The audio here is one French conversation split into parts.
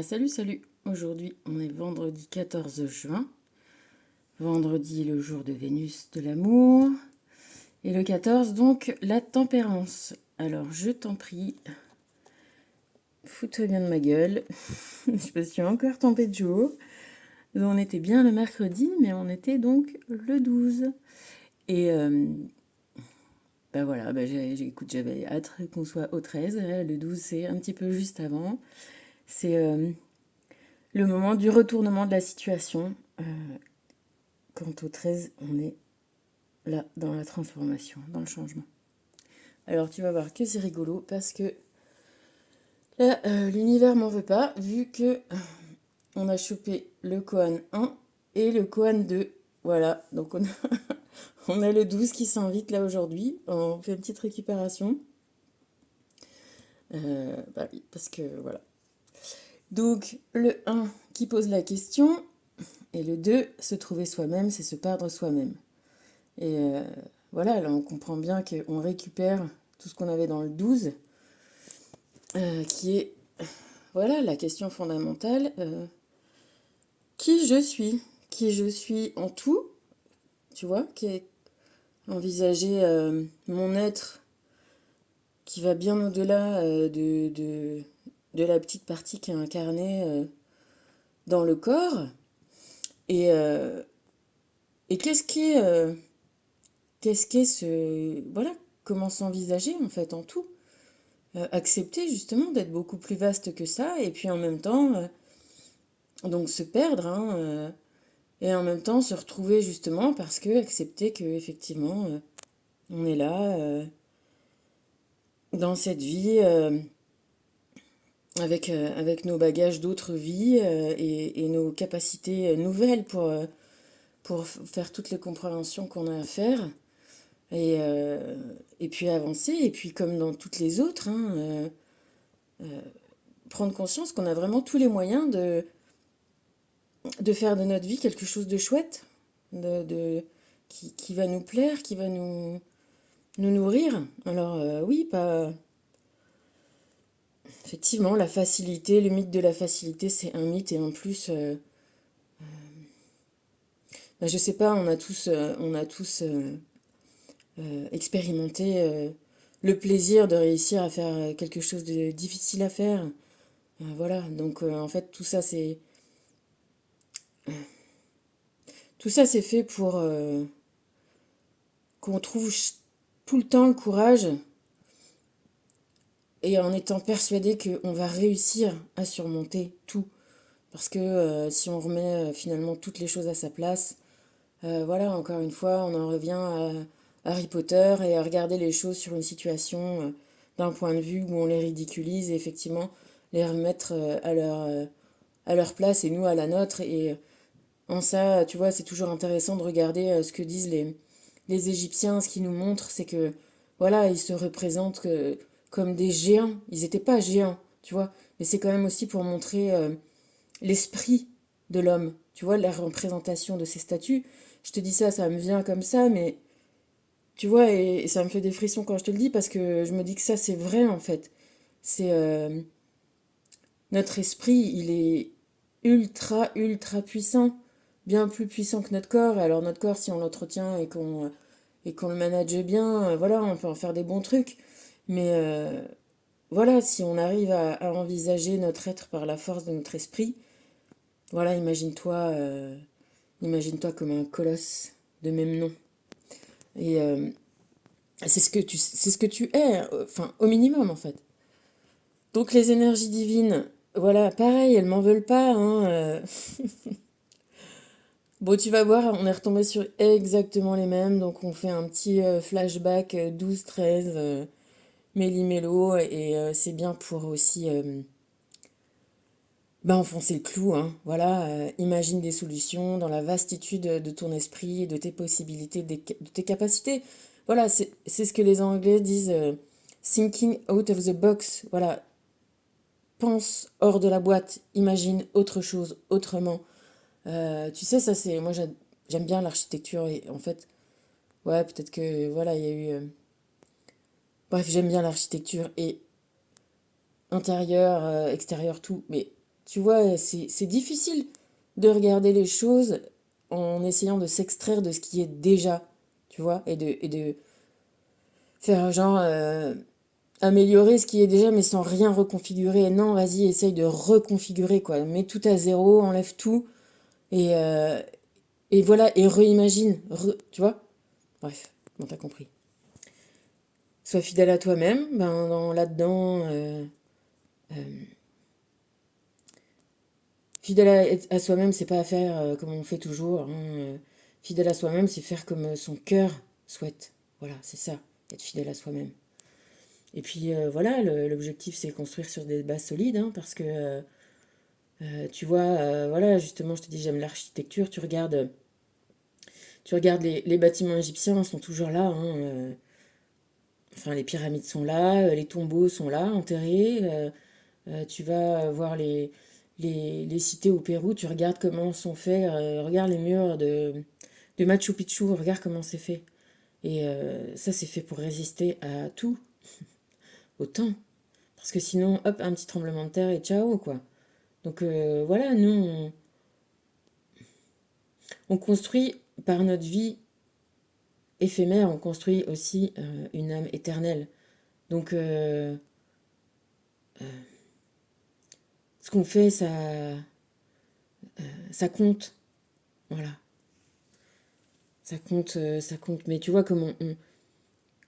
Salut. Aujourd'hui, on est vendredi 14 juin. Vendredi, le jour de Vénus de l'amour. Et le 14, donc, la tempérance. Alors, je t'en prie, fous-toi bien de ma gueule. Je me suis encore trompée de jour. On était bien le mercredi, mais on était donc le 12. Et écoute, j'avais hâte qu'on soit au 13. Le 12, c'est un petit peu juste avant. C'est le moment du retournement de la situation. Quant au 13, on est là dans la transformation, dans le changement. Alors tu vas voir que c'est rigolo parce que là, l'univers m'en veut pas vu que on a chopé le Koan 1 et le Koan 2. Voilà, donc on a le 12 qui s'invite là aujourd'hui. On fait une petite récupération. Parce que voilà. Donc le 1 qui pose la question et le 2, se trouver soi-même, c'est se perdre soi-même. Et voilà, là on comprend bien qu'on récupère tout ce qu'on avait dans le 12, qui est, voilà, la question fondamentale, qui je suis? Qui je suis en tout, tu vois, qui est envisager mon être qui va bien au-delà de la petite partie qui est incarnée dans le corps. Et, euh, et qu'est-ce qu'est ce... Voilà, comment s'envisager en fait en tout. Accepter justement d'être beaucoup plus vaste que ça et puis en même temps donc se perdre et en même temps se retrouver justement parce que accepter que effectivement on est là dans cette vie avec nos bagages d'autres vies et nos capacités nouvelles pour faire toutes les compréhensions qu'on a à faire et puis avancer et puis comme dans toutes les autres prendre conscience qu'on a vraiment tous les moyens de faire de notre vie quelque chose de chouette, qui va nous plaire, qui va nous nourrir. Alors oui, pas... Effectivement, la facilité, le mythe de la facilité, c'est un mythe et en plus, je sais pas, on a tous expérimenté le plaisir de réussir à faire quelque chose de difficile à faire. Voilà, donc en fait, tout ça, c'est fait pour qu'on trouve tout le temps le courage et en étant persuadé qu'on va réussir à surmonter tout. Parce que si on remet finalement toutes les choses à sa place, voilà, encore une fois, on en revient à Harry Potter et à regarder les choses sur une situation d'un point de vue où on les ridiculise et effectivement les remettre à leur place et nous à la nôtre. Et en ça, tu vois, c'est toujours intéressant de regarder ce que disent les Égyptiens. Ce qu'ils nous montrent, c'est que, voilà, ils se représentent comme des géants. Ils n'étaient pas géants, tu vois, mais c'est quand même aussi pour montrer l'esprit de l'homme, tu vois, la représentation de ces statues. Je te dis ça, ça me vient comme ça, mais tu vois, et ça me fait des frissons quand je te le dis parce que je me dis que ça, c'est vrai en fait. C'est notre esprit, il est ultra puissant, bien plus puissant que notre corps. Alors notre corps, si on l'entretient et qu'on le manage bien, voilà, on peut en faire des bons trucs. Mais voilà, si on arrive à envisager notre être par la force de notre esprit, voilà, imagine-toi comme un colosse de même nom. Et c'est ce que tu es, enfin, au minimum en fait. Donc les énergies divines, voilà, pareil, elles m'en veulent pas, hein. Bon, tu vas voir, on est retombé sur exactement les mêmes, donc on fait un petit flashback 12-13, méli-mélo, et c'est bien pour aussi enfoncer le clou, hein. Voilà, imagine des solutions dans la vastitude de ton esprit, de tes possibilités, de tes capacités. Voilà, c'est ce que les Anglais disent thinking out of the box. Voilà, pense hors de la boîte, imagine autre chose, autrement. Tu sais, ça c'est. Moi j'aime bien l'architecture et en fait, ouais, peut-être que voilà, il y a eu. Bref, j'aime bien l'architecture et intérieur, extérieur, tout, mais tu vois, c'est difficile de regarder les choses en essayant de s'extraire de ce qui est déjà, tu vois, et de faire genre améliorer ce qui est déjà, mais sans rien reconfigurer. Non, vas-y, essaye de reconfigurer, quoi. Mets tout à zéro, enlève tout, et, euh, et voilà, et réimagine, tu vois? Bref, bon, t'as compris. Sois fidèle à toi-même, ben, là-dedans, fidèle à soi-même, c'est pas à faire comme on fait toujours, hein. Fidèle à soi-même, c'est faire comme son cœur souhaite. Voilà, c'est ça, être fidèle à soi-même. Et puis voilà, l'objectif c'est construire sur des bases solides, hein, parce que tu vois, voilà, justement, je te dis, j'aime l'architecture, tu regardes les bâtiments égyptiens, sont toujours là, hein, enfin, les pyramides sont là, les tombeaux sont là, enterrés. Tu vas voir les cités au Pérou, tu regardes comment sont faits, regarde les murs de Machu Picchu, regarde comment c'est fait. Et ça, c'est fait pour résister à tout, au temps. Parce que sinon, hop, un petit tremblement de terre et ciao, quoi. Donc voilà, nous, on construit par notre vie éphémère, on construit aussi une âme éternelle. Donc ce qu'on fait, ça compte. Voilà, ça compte. Mais tu vois, comme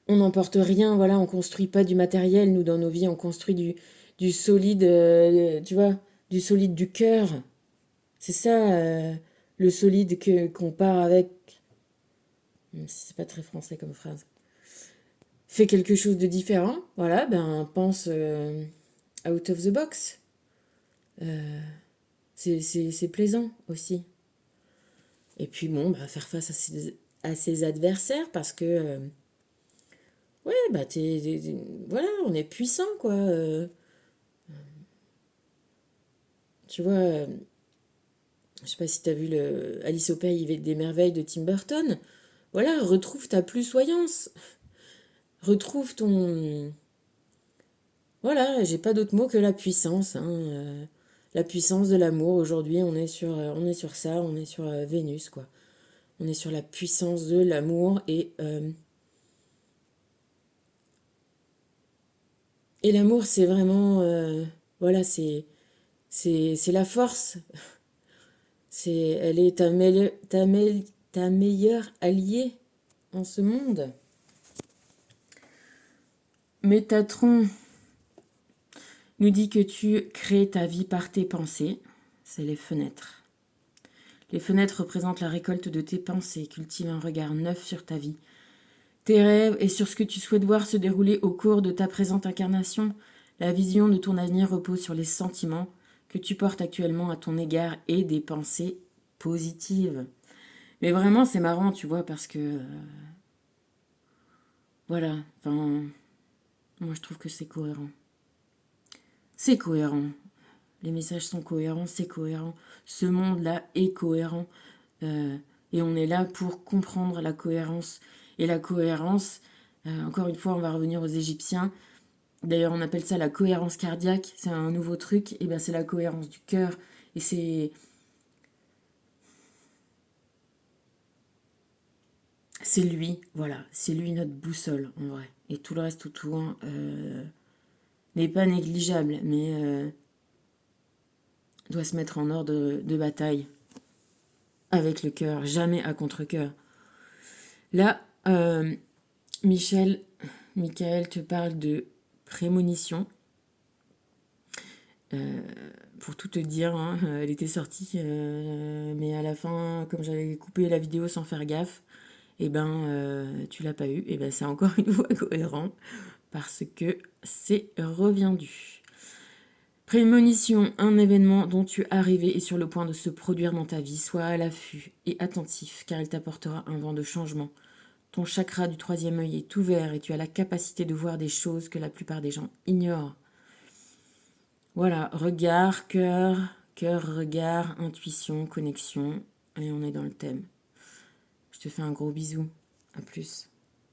on n'emporte rien, voilà, on construit pas du matériel, nous, dans nos vies, on construit du solide, tu vois, du solide du cœur. C'est ça, le solide qu'on part avec, même si c'est pas très français comme phrase. Fais quelque chose de différent, voilà, ben pense out of the box. C'est plaisant aussi. Et puis bon, bah, faire face à ses adversaires parce que, ouais, bah voilà, on est puissant, quoi. Tu vois, je sais pas si t'as vu le Alice au Pays des Merveilles de Tim Burton. Voilà, retrouve ta plus-soyance. Retrouve ton... Voilà, j'ai pas d'autre mot que la puissance, hein, la puissance de l'amour. Aujourd'hui, on est sur ça, on est sur Vénus, quoi. On est sur la puissance de l'amour et l'amour, c'est vraiment... voilà, c'est la force. Elle est ta meilleure alliée en ce monde. Métatron nous dit que tu crées ta vie par tes pensées. C'est les fenêtres. Les fenêtres représentent la récolte de tes pensées. Cultive un regard neuf sur ta vie, tes rêves et sur ce que tu souhaites voir se dérouler au cours de ta présente incarnation. La vision de ton avenir repose sur les sentiments que tu portes actuellement à ton égard et des pensées positives. Mais vraiment, c'est marrant, tu vois, parce que... voilà, enfin... moi, je trouve que c'est cohérent. C'est cohérent. Les messages sont cohérents, c'est cohérent. Ce monde-là est cohérent. Et on est là pour comprendre la cohérence. Et la cohérence, encore une fois, on va revenir aux Égyptiens. D'ailleurs, on appelle ça la cohérence cardiaque. C'est un nouveau truc. Et ben, c'est la cohérence du cœur. Et c'est lui, voilà. C'est lui notre boussole, en vrai. Et tout le reste autour n'est pas négligeable, mais doit se mettre en ordre de bataille avec le cœur, jamais à contre-cœur. Là, Michael te parle de prémonition. Pour tout te dire, hein, elle était sortie, mais à la fin, comme j'avais coupé la vidéo sans faire gaffe, et ben tu l'as pas eu. Et ben c'est encore une fois cohérent parce que c'est reviendu. Prémonition, un événement dont tu es arrivé est sur le point de se produire dans ta vie. Sois à l'affût et attentif car il t'apportera un vent de changement. Ton chakra du troisième œil est ouvert et tu as la capacité de voir des choses que la plupart des gens ignorent. Voilà, regard, cœur, regard, intuition, connexion, et on est dans le thème. Je te fais un gros bisou. À plus.